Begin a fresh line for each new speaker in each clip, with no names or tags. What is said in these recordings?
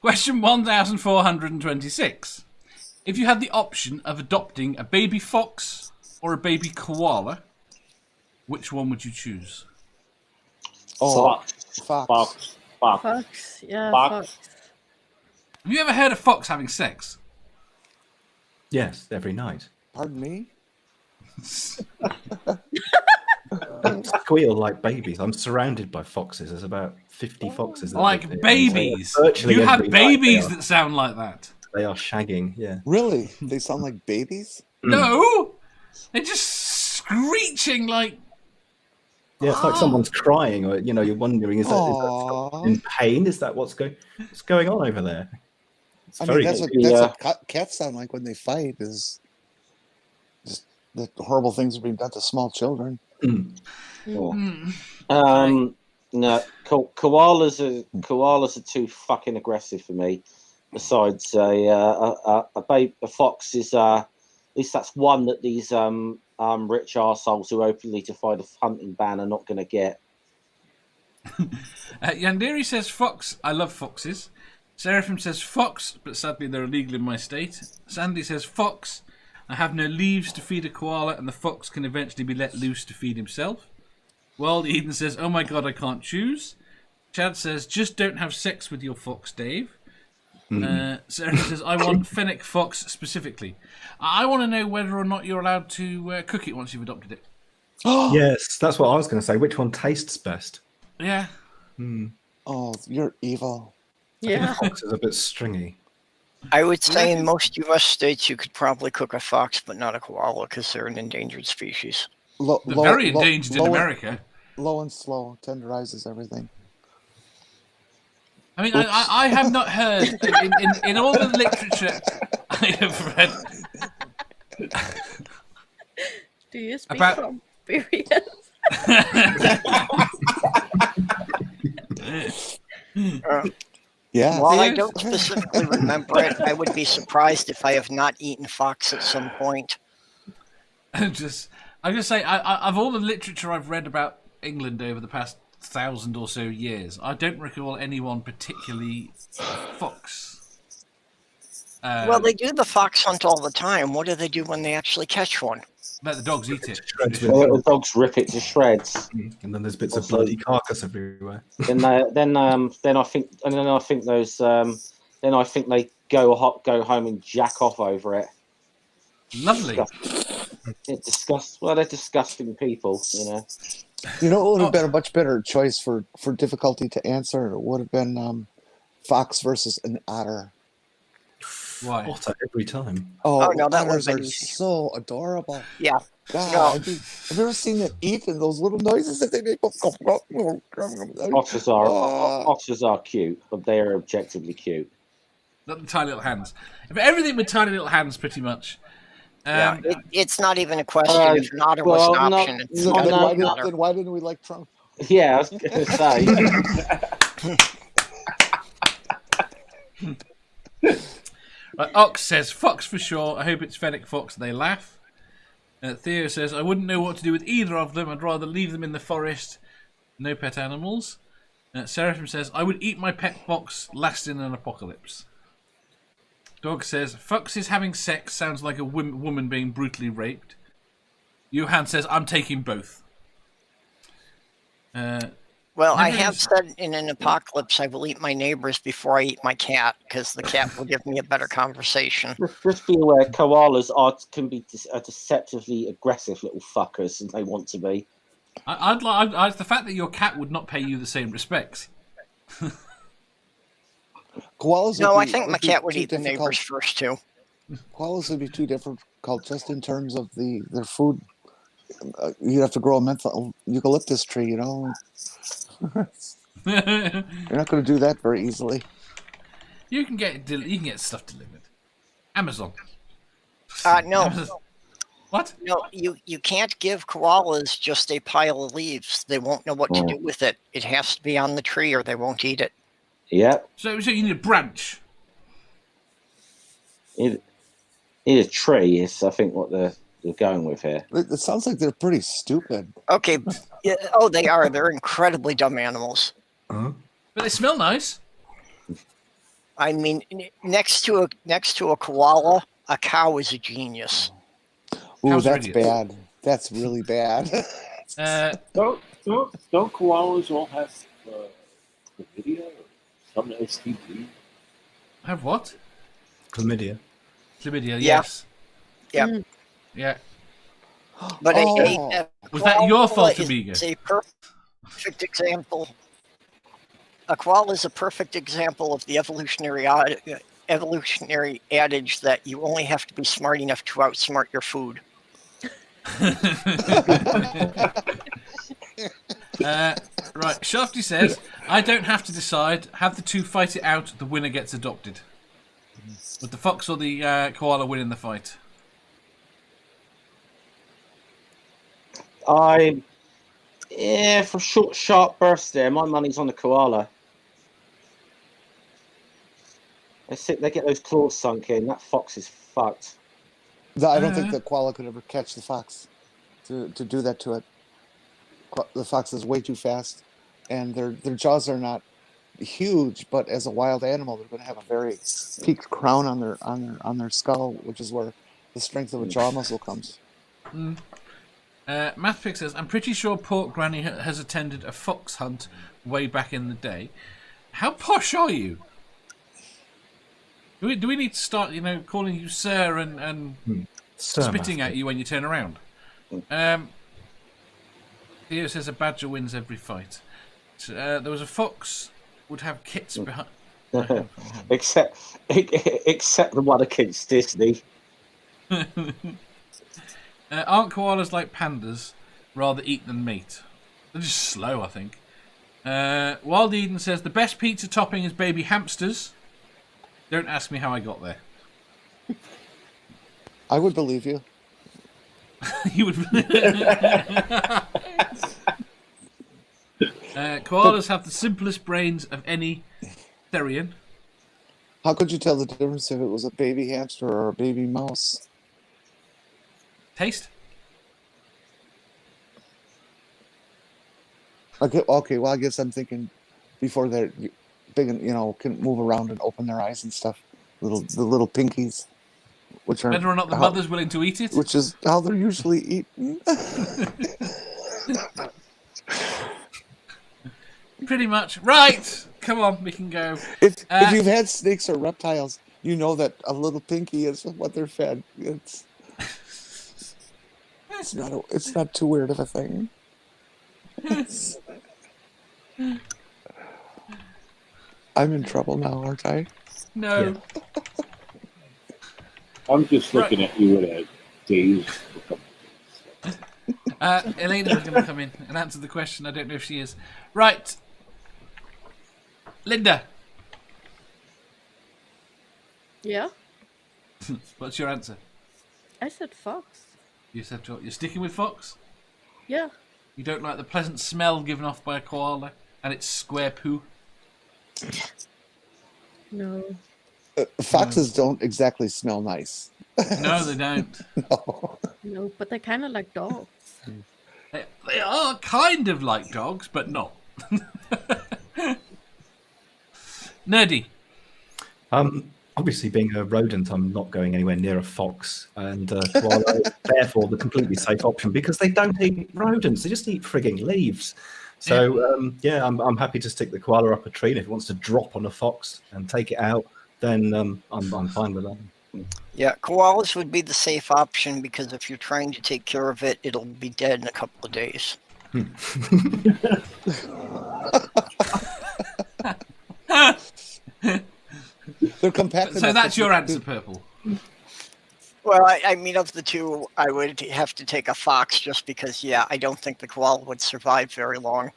Question 1426. If you had the option of adopting a baby fox or a baby koala, which one would you choose?
Oh,
Fox.
Fox. Yeah,
Fox.
fox.
Have you ever heard of fox having sex?
Yes, every night.
pardon me?
They squeal like babies. I'm surrounded by foxes. There's about 50 foxes. that
Like
live here.
babies.
So virtually
You have
every night
babies that sound like that.
they are shagging, yeah.
Really? They sound like babies?
No! They're just screeching like...
Yeah, it's like someone's crying, or you're wondering, is that
Aww.
someone in pain? Is that what's going on over there? It's
I
very
mean, that's what cats sound like when they fight. Is just the horrible things are being done to small children.
No, koalas are too fucking aggressive for me. Besides, a fox is at least that's one that these rich arseholes who openly defy the hunting ban are not going to get.
Yandiri says fox. I love foxes. Seraphim says fox, but sadly they're illegal in my state. Sandy says fox. I have no leaves to feed a koala, and the fox can eventually be let loose to feed himself. Wild Eden says, oh my god, I can't choose. Chad says, just don't have sex with your fox, Dave. Sarah says, I want fennec fox specifically. I want to know whether or not you're allowed to cook it once you've adopted it.
Yes, that's what I was going to say. Which one tastes best?
Yeah.
Oh, you're evil.
Yeah.
Fox is a bit stringy.
I would say in most U.S. states you could probably cook a fox, but not a koala because they're an endangered species.
They're very endangered in America.
Low and slow tenderizes everything.
I mean, I have not heard in all the literature I have read.
Do you speak
About-
from experience?
Yeah.
While I don't specifically remember it, I would be surprised if I have not eaten fox at some point.
I'm just say, of all the literature I've read about England over the past 1,000 or so years, I don't recall anyone particularly fox.
Well, they do the fox hunt all the time. What do they do when they actually catch one?
Let the dogs eat it.
The dogs rip it to shreds.
And then there's bits of bloody carcass everywhere.
Then I think they go home and jack off over it.
Lovely.
They're disgusting people,
You know what would have been a much better choice for difficulty to answer? It would have been fox versus an otter.
Why?
Otter every time.
Oh
no, that
otters
would've
are
been easy.
so adorable.
Yeah.
God,
No.
have you ever seen them eat and those little noises that they make?
Otters are cute, but they are objectively cute.
Not the tiny little hands. But everything with tiny little hands, pretty much.
It's not even a question. If an otter was an option, it's
Then
not
why,
an otter.
then why didn't we like Trump?
Yeah, I was going to say.
Ox says, fox for sure. I hope it's fennec fox. They laugh. Theo says, I wouldn't know what to do with either of them. I'd rather leave them in the forest. No pet animals. Seraphim says, I would eat my pet fox last in an apocalypse. Dog says, foxes having sex sounds like a woman being brutally raped. Johan says, I'm taking both.
Well, I have said in an apocalypse I will eat my neighbors before I eat my cat because the cat will give me a better conversation.
Just be aware, koalas can be deceptively aggressive little fuckers, and they want to be.
The fact that your cat would not pay you the same respects.
Koalas.
No, I think my cat would eat the neighbors first too.
Koalas would be too difficult just in terms of their food. You'd have to grow a menthol eucalyptus tree, You're not going to do that very easily.
You can get stuff delivered. Amazon.
No.
Amazon. What?
No, you can't give koalas just a pile of leaves. They won't know what to do with it. It has to be on the tree or they won't eat it.
Yeah.
So you need a branch.
Need a tree is, I think, what they're going with here.
It sounds like they're pretty stupid.
Okay. Yeah, oh, they are. They're incredibly dumb animals.
Uh-huh.
But they smell nice.
I mean, next to a koala, a cow is a genius.
Ooh,
Cows are
that's
idiots.
bad. That's really bad.
Don't koalas all have chlamydia or some STD?
Have what?
Chlamydia.
Chlamydia,
Yeah.
yes.
Yeah.
Mm.
Yeah.
But
Oh.
Was that your fault,
koala
Amiga?
is a perfect example. A koala is a perfect example of the evolutionary adage that you only have to be smart enough to outsmart your food.
Right, Shafty says, I don't have to decide. Have the two fight it out. The winner gets adopted. Would the fox or the koala win in the fight?
For a short, sharp burst there, my money's on the koala. They get those claws sunk in. That fox is fucked.
I don't think the koala could ever catch the fox to do that to it. The fox is way too fast, and their jaws are not huge. But as a wild animal, they're going to have a very peaked crown on their skull, which is where the strength of a jaw muscle comes.
Mathpick says, I'm pretty sure Pork Granny has attended a fox hunt way back in the day. How posh are you? Do we need to start, calling you sir and
Sir
spitting
Mathpick.
at you when you turn around? Theo says a badger wins every fight. So, there was a fox would have kits behind.
Except the one against Disney.
Aren't koalas like pandas, rather eat than meat? They're just slow, I think. Wild Eden says the best pizza topping is baby hamsters. Don't ask me how I got there.
I would believe you.
You would. Koalas have the simplest brains of any therian.
How could you tell the difference if it was a baby hamster or a baby mouse?
Taste?
Okay. Well, I guess I'm thinking before they're big and can move around and open their eyes and stuff. The little pinkies, which are
Whether or not the mother's willing to eat it?
which is how they're usually eaten.
Pretty much. Right! Come on, we can go.
If you've had snakes or reptiles, you know that a little pinky is what they're fed. It's not too weird of a thing. I'm in trouble now, aren't I?
No.
Yeah.
I'm just looking at you with a dazed look.
Elena was going to come in and answer the question. I don't know if she is. Right. Linda,
Yeah,
what's your answer?
I said fox.
You said you're sticking with fox?
Yeah.
You don't like the pleasant smell given off by a koala and its square poo?
No.
Foxes don't exactly smell nice.
No, they don't.
No, but they're kind of like dogs.
They are kind of like dogs, but not. Nerdy.
Obviously, being a rodent, I'm not going anywhere near a fox, and koala is therefore the completely safe option because they don't eat rodents; they just eat frigging leaves. So I'm happy to stick the koala up a tree, and if it wants to drop on a fox and take it out, then I'm fine with that.
Yeah, koalas would be the safe option because if you're trying to take care of it, it'll be dead in a couple of days.
They're compact.
So
enough
that's
that
your
you-
answer, Purple.
Well, I mean, of the two, I would have to take a fox just because, I don't think the koala would survive very long.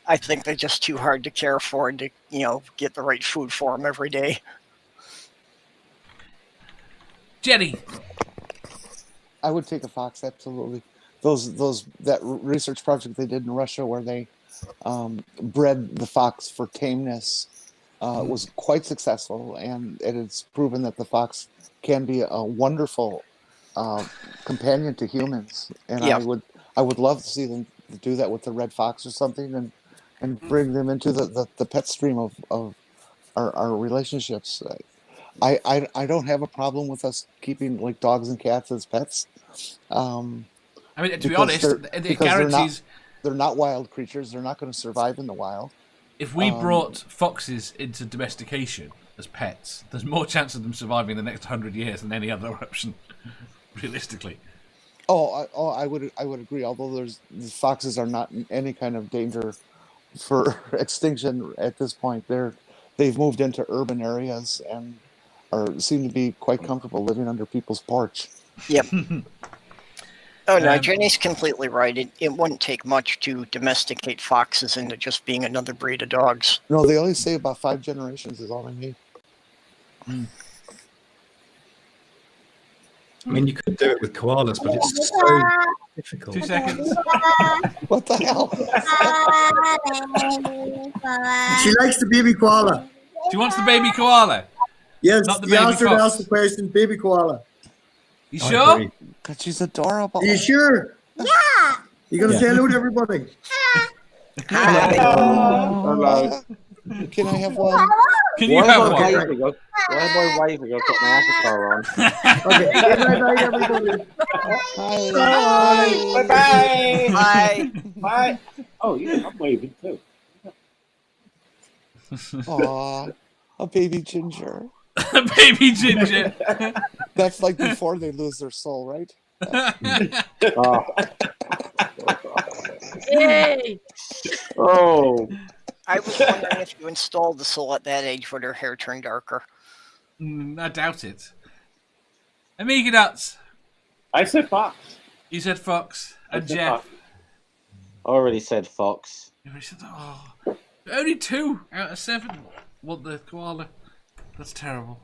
I think they're just too hard to care for and to, get the right food for them every day.
Jenny.
I would take a fox, absolutely. That research project they did in Russia where they bred the fox for tameness was quite successful, and it is proven that the fox can be a wonderful companion to humans. And
Yeah.
I would love to see them do that with the red fox or something, and bring them into the pet stream of our relationships. I don't have a problem with us keeping like dogs and cats as pets.
I mean, to be
Because
honest,
they're-
it
because
guarantees
they're not wild creatures. They're not going to survive in the wild.
if we brought foxes into domestication as pets, there's more chance of them surviving the next 100 years than any other option, realistically.
I would agree. Although the foxes are not in any kind of danger for extinction at this point. They've moved into urban areas and seem to be quite comfortable living under people's porch.
Yep. Oh no, Jenny's completely right. It wouldn't take much to domesticate foxes into just being another breed of dogs.
No, they only say about 5 generations is all they need.
I mean, you could do it with koalas, but it's so difficult.
2 seconds.
What the hell?
She likes the baby koala.
She wants the baby koala.
Yes,
Not the
the
baby
answer to
fox.
ask the question, baby koala.
You
I
sure?
agree.
God, she's adorable.
Are you sure? Yeah. You gonna say hello to everybody?
Hello.
Can I have one?
Can you
Why
have
am I
one?
waving? Why am I waving? I've got my avatar on.
Okay. Good night, everybody.
Hi.
Bye.
Bye.
Bye. Oh, yeah, I'm waving too.
Aw, a baby ginger.
Baby ginger.
That's like before they lose their soul, right?
Oh.
Yay!
Oh.
I was wondering if you installed the soul at that age, would her hair turn darker?
I doubt it. Amiga Nuts,
I said fox.
you said fox. And
I said
Jeff.
fox.
I already said fox.
You already said, oh, only 2 out of 7 want the koala. That's terrible.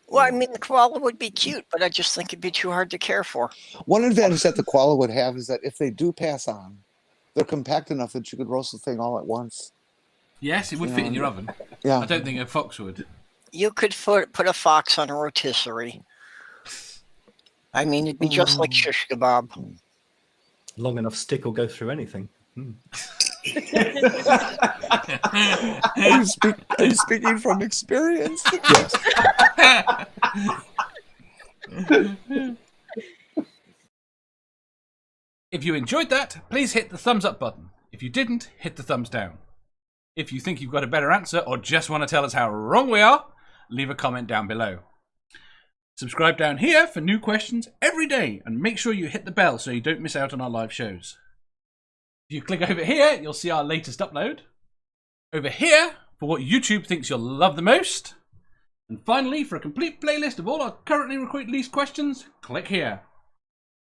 Well, I mean, the koala would be cute, but I just think it'd be too hard to care for.
One advantage that the koala would have is that if they do pass on, they're compact enough that you could roast the thing all at once.
Yes, it would fit in your oven.
Yeah.
I don't think a fox would.
You could put a fox on a rotisserie. I mean, it'd be just like shish kebab.
Long enough stick will go through anything.
Are you speaking from experience?
Yes.
If you enjoyed that, please hit the thumbs up button. If you didn't, hit the thumbs down. If you think you've got a better answer or just want to tell us how wrong we are, leave a comment down below. Subscribe down here for new questions every day and make sure you hit the bell so you don't miss out on our live shows. If you click over here, you'll see our latest upload. Over here, for what YouTube thinks you'll love the most. And finally, for a complete playlist of all our currently released questions, click here.